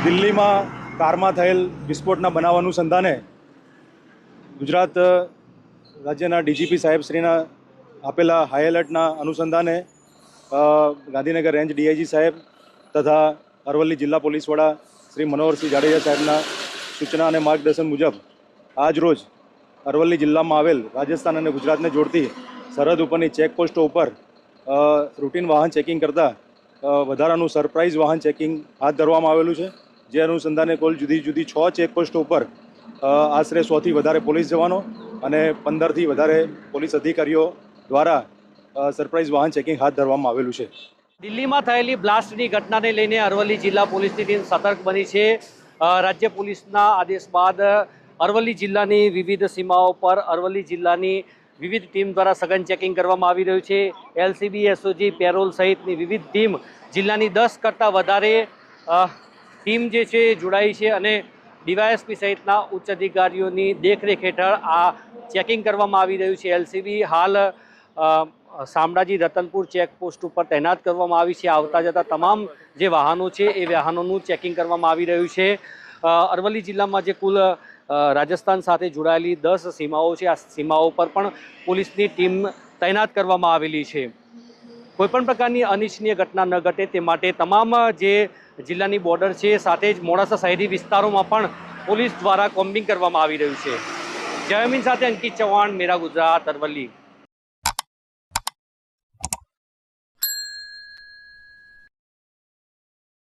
દિલ્હીમાં કારમાં થયેલ વિસ્ફોટના બનાવ અનુસંધાને ગુજરાત રાજ્યના ડીજીપી સાહેબશ્રીના આપેલા હાઈ એલર્ટના અનુસંધાને ગાંધીનગર રેન્જ ડીઆઈજી સાહેબ તથા અરવલ્લી જિલ્લા પોલીસ વડા શ્રી મનોહરસિંહ જાડેજા સાહેબના સૂચના અને માર્ગદર્શન મુજબ આજ રોજ અરવલ્લી જિલ્લામાં આવેલ રાજસ્થાન અને ગુજરાતને જોડતી સરહદ ઉપરની ચેકપોસ્ટો ઉપર રૂટીન વાહન ચેકિંગ કરતાં વધારાનું સરપ્રાઇઝ વાહન ચેકિંગ હાથ ધરવામાં આવેલું છે, જે અનુસંધાને કુલ જુદી જુદી 6 ચેકપોસ્ટો ઉપર આશરે 100થી વધારે પોલીસ જવાનો અને 15થી વધારે પોલીસ અધિકારીઓ દ્વારા સરપ્રાઇઝ વાહન ચેકિંગ હાથ ધરવામાં આવેલું છે. દિલ્હીમાં થયેલી બ્લાસ્ટની ઘટનાને લઈને અરવલ્લી જિલ્લા પોલીસની ટીમ સતર્ક બની છે. રાજ્ય પોલીસના આદેશ બાદ અરવલ્લી જિલ્લાની વિવિધ સીમાઓ પર અરવલ્લી જિલ્લાની વિવિધ ટીમ દ્વારા સઘન ચેકિંગ કરવામાં આવી રહ્યું છે. એલસીબી, એસઓજી, પેરોલ સહિતની વિવિધ ટીમ જિલ્લાની 10 કરતાં વધારે ટીમ જે છે જોડાઈ છે અને ડીવાયએસપી સહિતના ઉચ્ચ અધિકારીઓની દેખરેખ હેઠળ આ ચેકિંગ કરવામાં આવી રહ્યું છે. એલસીબી હાલ શામળાજી રતનપુર ચેકપોસ્ટ ઉપર તૈનાત કરવામાં આવી છે. આવતા જતા તમામ જે વાહનો છે એ વાહનોનું ચેકિંગ કરવામાં આવી રહ્યું છે. અરવલ્લી જિલ્લામાં જે કુલ રાજસ્થાન સાથે જોડાયેલી 10 સીમાઓ છે, આ સીમાઓ પર પણ પોલીસની ટીમ તૈનાત કરવામાં આવેલી છે. કોઈપણ પ્રકારની અનિચ્છનીય ઘટના ન ઘટે તે માટે તમામ જે જિલ્લાની બોર્ડર છે સાથે જ મોડાસા શહેરી વિસ્તારોમાં પણ પોલીસ દ્વારા કોમ્બિંગ કરવામાં આવી રહ્યું છે. જયમીન સાથે અંકિત ચૌહાણ, મેરા ગુજરાત, અરવલ્લી.